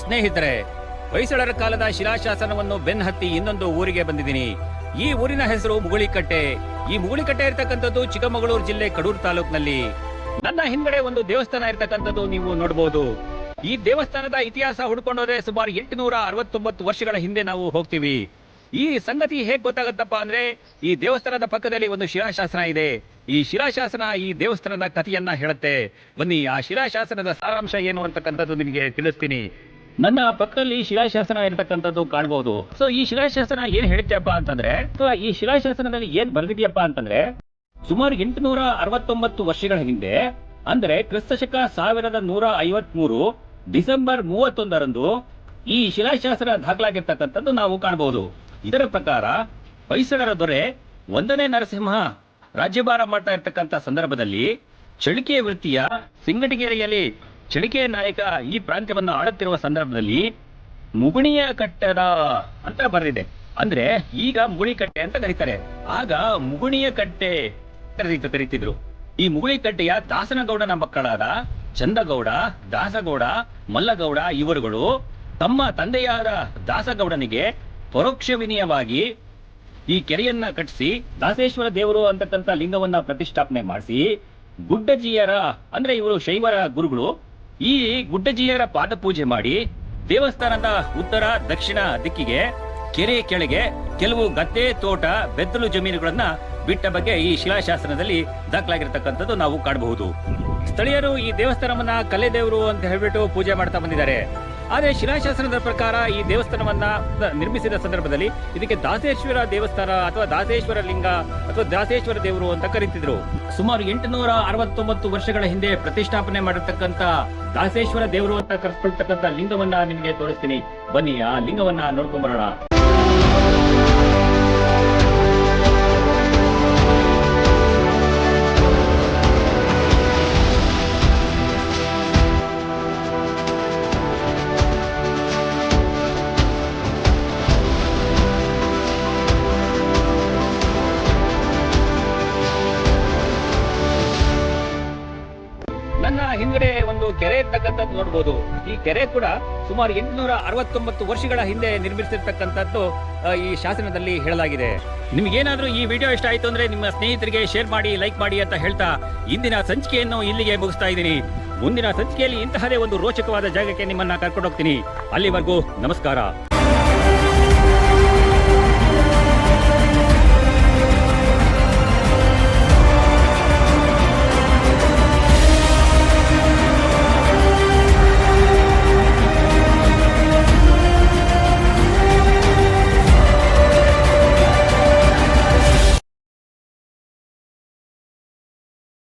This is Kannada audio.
ಸ್ನೇಹಿತರೆ, ಹೊಯ್ಸಳರ ಕಾಲದ ಶಿಲಾಶಾಸನವನ್ನು ಬೆನ್ನಹತ್ತಿ ಇನ್ನೊಂದು ಊರಿಗೆ ಬಂದಿದ್ದೀನಿ. ಈ ಊರಿನ ಹೆಸರು ಮುಗುಳಿಕಟ್ಟೆ. ಈ ಮುಗುಳಿಕಟ್ಟೆ ಇರತಕ್ಕಂಥದ್ದು ಚಿಕ್ಕಮಗಳೂರು ಜಿಲ್ಲೆ ಕಡೂರು ತಾಲೂಕಿನಲ್ಲಿ. ನನ್ನ ಹಿಂದ್ಗಡೆ ಒಂದು ದೇವಸ್ಥಾನ ಇರತಕ್ಕಂಥದ್ದು ನೀವು ನೋಡಬಹುದು. ಈ ದೇವಸ್ಥಾನದ ಇತಿಹಾಸ ಹುಡ್ಕೊಂಡೋದ್ರೆ ಸುಮಾರು 869 ವರ್ಷಗಳ ಹಿಂದೆ ನಾವು ಹೋಗ್ತೀವಿ. ಈ ಸಂಗತಿ ಹೇಗ್ ಗೊತ್ತಾಗತ್ತಪ್ಪ ಅಂದ್ರೆ, ಈ ದೇವಸ್ಥಾನದ ಪಕ್ಕದಲ್ಲಿ ಒಂದು ಶಿಲಾಶಾಸನ ಇದೆ. ಈ ಶಿಲಾಶಾಸನ ಈ ದೇವಸ್ಥಾನದ ಕಥೆಯನ್ನ ಹೇಳುತ್ತೆ. ಬನ್ನಿ, ಆ ಶಿಲಾಶಾಸನದ ಸಾರಾಂಶ ಏನು ಅಂತಕ್ಕಂಥದ್ದು ನಿಮಗೆ ತಿಳಿಸ್ತೀನಿ. ನನ್ನ ಪಕ್ಕದಲ್ಲಿ ಶಿಲಾಶಾಸನ ಇರತಕ್ಕಂಥದ್ದು ಕಾಣಬಹುದು. ಸೊ ಈ ಶಿಲಾಶಾಸನ ಏನ್ ಹೇಳ್ತೀಯಪ್ಪ ಅಂತಂದ್ರೆ, ಈ ಶಿಲಾಶಾಸನದಲ್ಲಿ ಏನ್ ಬರ್ದಿದ್ಯಪ್ಪ ಅಂತಂದ್ರೆ, ಸುಮಾರು 869 ವರ್ಷಗಳ ಹಿಂದೆ ಅಂದ್ರೆ ಕ್ರಿಸ್ತಶಕ 1153 ಡಿಸೆಂಬರ್ 31ರಂದು ಈ ಶಿಲಾಶಾಸನ ದಾಖಲಾಗಿರ್ತಕ್ಕಂಥದ್ದು ನಾವು ಕಾಣಬಹುದು. ಇದರ ಪ್ರಕಾರ ಹೊಯ್ಸಳರ ದೊರೆ 1ನೇ ನರಸಿಂಹ ರಾಜ್ಯಭಾರ ಮಾಡ್ತಾ ಇರ್ತಕ್ಕಂಥ ಸಂದರ್ಭದಲ್ಲಿ ಚಳಿಕೆ ವೃತ್ತಿಯ ಸಿಂಗಟಗೆರೆಯಲ್ಲಿ ಚಳಿಕೆ ನಾಯಕ ಈ ಪ್ರಾಂತ್ಯವನ್ನು ಆಳುತ್ತಿರುವ ಸಂದರ್ಭದಲ್ಲಿ ಮುಗುಣಿಯ ಕಟ್ಟಡ ಅಂತ ಬರೆದಿದೆ. ಅಂದ್ರೆ ಈಗ ಮುಗುಳಿಕಟ್ಟೆ ಅಂತ ಕರೀತಾರೆ, ಆಗ ಮುಗುಣಿಯ ಕಟ್ಟೆ ಕರೀತಿದ್ರು. ಈ ಮುಗುಳಿಕಟ್ಟೆಯ ದಾಸನಗೌಡನ ಮಕ್ಕಳಾದ ಚಂದಗೌಡ, ದಾಸಗೌಡ, ಮಲ್ಲಗೌಡ ಇವರುಗಳು ತಮ್ಮ ತಂದೆಯಾದ ದಾಸಗೌಡನಿಗೆ ಪರೋಕ್ಷ ವಿನಿಯವಾಗಿ ಈ ಕೆರೆಯನ್ನ ಕಟ್ಟಿಸಿ ದಾಸೇಶ್ವರ ದೇವರು ಅಂತಕ್ಕಂಥ ಲಿಂಗವನ್ನ ಪ್ರತಿಷ್ಠಾಪನೆ ಮಾಡಿಸಿ, ಗುಡ್ಡಜಿಯರ ಅಂದ್ರೆ ಇವರು ಶೈವರ ಗುರುಗಳು, ಈ ಗುಡ್ಡಜಿಯರ ಪಾದ ಪೂಜೆ ಮಾಡಿ ದೇವಸ್ಥಾನದ ಉತ್ತರ ದಕ್ಷಿಣ ದಿಕ್ಕಿಗೆ ಕೆರೆ ಕೆಳಗೆ ಕೆಲವು ಗದ್ದೆ, ತೋಟ, ಬೆತ್ತಲು ಜಮೀನುಗಳನ್ನ ಬಿಟ್ಟ ಬಗ್ಗೆ ಈ ಶಿಲಾಶಾಸನದಲ್ಲಿ ದಾಖಲಾಗಿರ್ತಕ್ಕಂಥದ್ದು ನಾವು ಕಾಣಬಹುದು. ಸ್ಥಳೀಯರು ಈ ದೇವಸ್ಥಾನವನ್ನ ಕಲೆದೇವರು ಅಂತ ಹೇಳ್ಬಿಟ್ಟು ಪೂಜೆ ಮಾಡ್ತಾ ಬಂದಿದ್ದಾರೆ. ಆದ್ರೆ ಶಿಲಾಶಾಸನದ ಪ್ರಕಾರ ಈ ದೇವಸ್ಥಾನವನ್ನ ನಿರ್ಮಿಸಿದ ಸಂದರ್ಭದಲ್ಲಿ ಇದಕ್ಕೆ ದಾಸೇಶ್ವರ ದೇವಸ್ಥಾನ ಅಥವಾ ದಾಸೇಶ್ವರ ಲಿಂಗ ಅಥವಾ ದಾಸೇಶ್ವರ ದೇವರು ಅಂತ ಕರೀತಿದ್ರು. ಸುಮಾರು 869 ವರ್ಷಗಳ ಹಿಂದೆ ಪ್ರತಿಷ್ಠಾಪನೆ ಮಾಡಿರ್ತಕ್ಕಂಥ ದಾಸೇಶ್ವರ ದೇವರು ಅಂತ ಕರೆಸ್ಕೊಳ್ತಕ್ಕಂಥ ಲಿಂಗವನ್ನ ನಿಮಗೆ ತೋರಿಸ್ತೀನಿ. ಬನ್ನಿ, ಆ ಲಿಂಗವನ್ನ ನೋಡ್ಕೊಂಡ್ ಬರೋಣ. ನನ್ನ ಹಿಂದ್ಗಡೆ ಒಂದು ಕೆರೆ ಇರ್ತಕ್ಕಂಥದ್ದು ನೋಡಬಹುದು. ಈ ಕೆರೆ ಕೂಡ ಸುಮಾರು 869 ವರ್ಷಗಳ ಹಿಂದೆ ನಿರ್ಮಿಸಿರ್ತಕ್ಕಂಥದ್ದು ಈ ಶಾಸನದಲ್ಲಿ ಹೇಳಲಾಗಿದೆ. ನಿಮ್ಗೇನಾದ್ರೂ ಈ ವಿಡಿಯೋ ಇಷ್ಟ ಆಯ್ತು ಅಂದ್ರೆ ನಿಮ್ಮ ಸ್ನೇಹಿತರಿಗೆ ಶೇರ್ ಮಾಡಿ, ಲೈಕ್ ಮಾಡಿ ಅಂತ ಹೇಳ್ತಾ ಇಂದಿನ ಸಂಚಿಕೆಯನ್ನು ಇಲ್ಲಿಗೆ ಮುಗಿಸ್ತಾ ಇದ್ದೀನಿ. ಮುಂದಿನ ಸಂಚಿಕೆಯಲ್ಲಿ ಇಂತಹದೇ ಒಂದು ರೋಚಕವಾದ ಜಾಗಕ್ಕೆ ನಿಮ್ಮನ್ನ ಕರ್ಕೊಂಡು ಹೋಗ್ತೀನಿ. ಅಲ್ಲಿವರೆಗೂ ನಮಸ್ಕಾರ.